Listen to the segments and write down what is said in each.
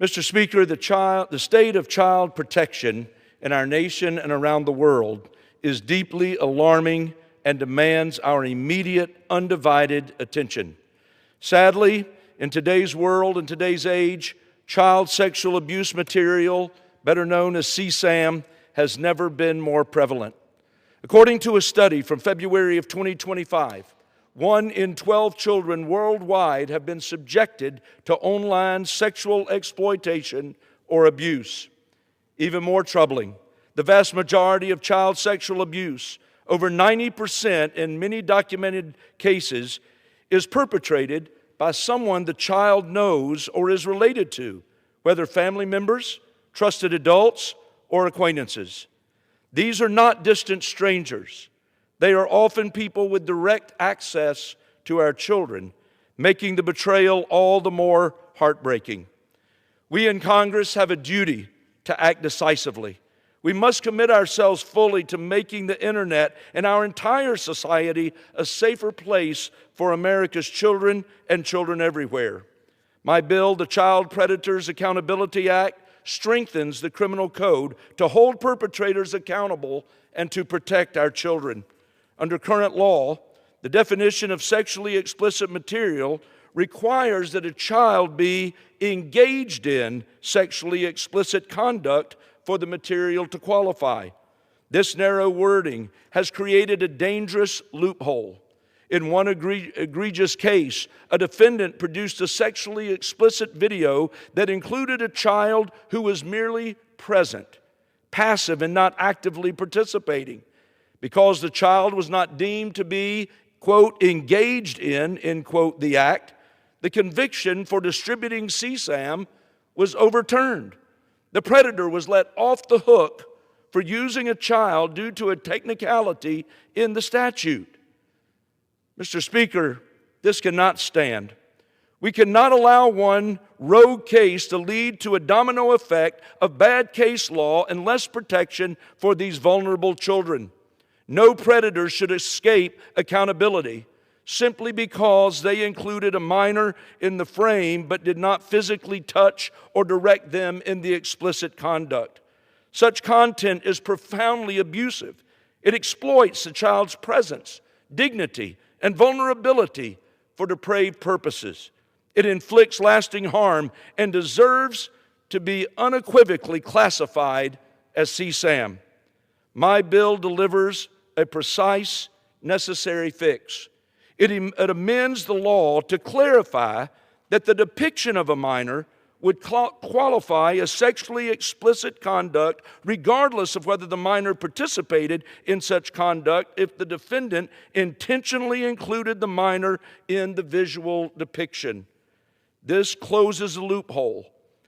Mr. Speaker, the state of child protection in our nation and around the world is deeply alarming and demands our immediate, undivided attention. Sadly, in today's world, in today's age, child sexual abuse material, better known as CSAM, has never been more prevalent. According to a study from February of 2025, 1 in 12 children worldwide have been subjected to online sexual exploitation or abuse. Even more troubling, the vast majority of child sexual abuse, over 90% in many documented cases, is perpetrated by someone the child knows or is related to, whether family members, trusted adults, or acquaintances. These are not distant strangers. They are often people with direct access to our children, making the betrayal all the more heartbreaking. We in Congress have a duty to act decisively. We must commit ourselves fully to making the internet and our entire society a safer place for America's children and children everywhere. My bill, the Child Predators Accountability Act, strengthens the criminal code to hold perpetrators accountable and to protect our children. Under current law, the definition of sexually explicit material requires that a child be engaged in sexually explicit conduct for the material to qualify. This narrow wording has created a dangerous loophole. In one egregious case, a defendant produced a sexually explicit video that included a child who was merely present, passive and not actively participating. Because the child was not deemed to be, quote, engaged in, end quote, the act, the conviction for distributing CSAM was overturned. The predator was let off the hook for using a child due to a technicality in the statute. Mr. Speaker, this cannot stand. We cannot allow one rogue case to lead to a domino effect of bad case law and less protection for these vulnerable children. No predator should escape accountability simply because they included a minor in the frame but did not physically touch or direct them in the explicit conduct. Such content is profoundly abusive. It exploits the child's presence, dignity, and vulnerability for depraved purposes. It inflicts lasting harm and deserves to be unequivocally classified as CSAM. My bill delivers a precise, necessary fix. It amends the law to clarify that the depiction of a minor would qualify as sexually explicit conduct regardless of whether the minor participated in such conduct if the defendant intentionally included the minor in the visual depiction. This closes a loophole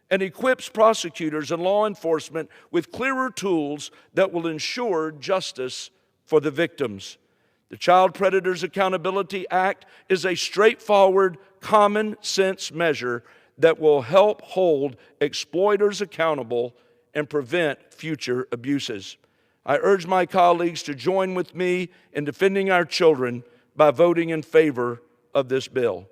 and equips prosecutors and law enforcement with clearer tools that will ensure justice for the victims. The Child Predators Accountability Act is a straightforward, common sense measure that will help hold exploiters accountable and prevent future abuses. I urge my colleagues to join with me in defending our children by voting in favor of this bill.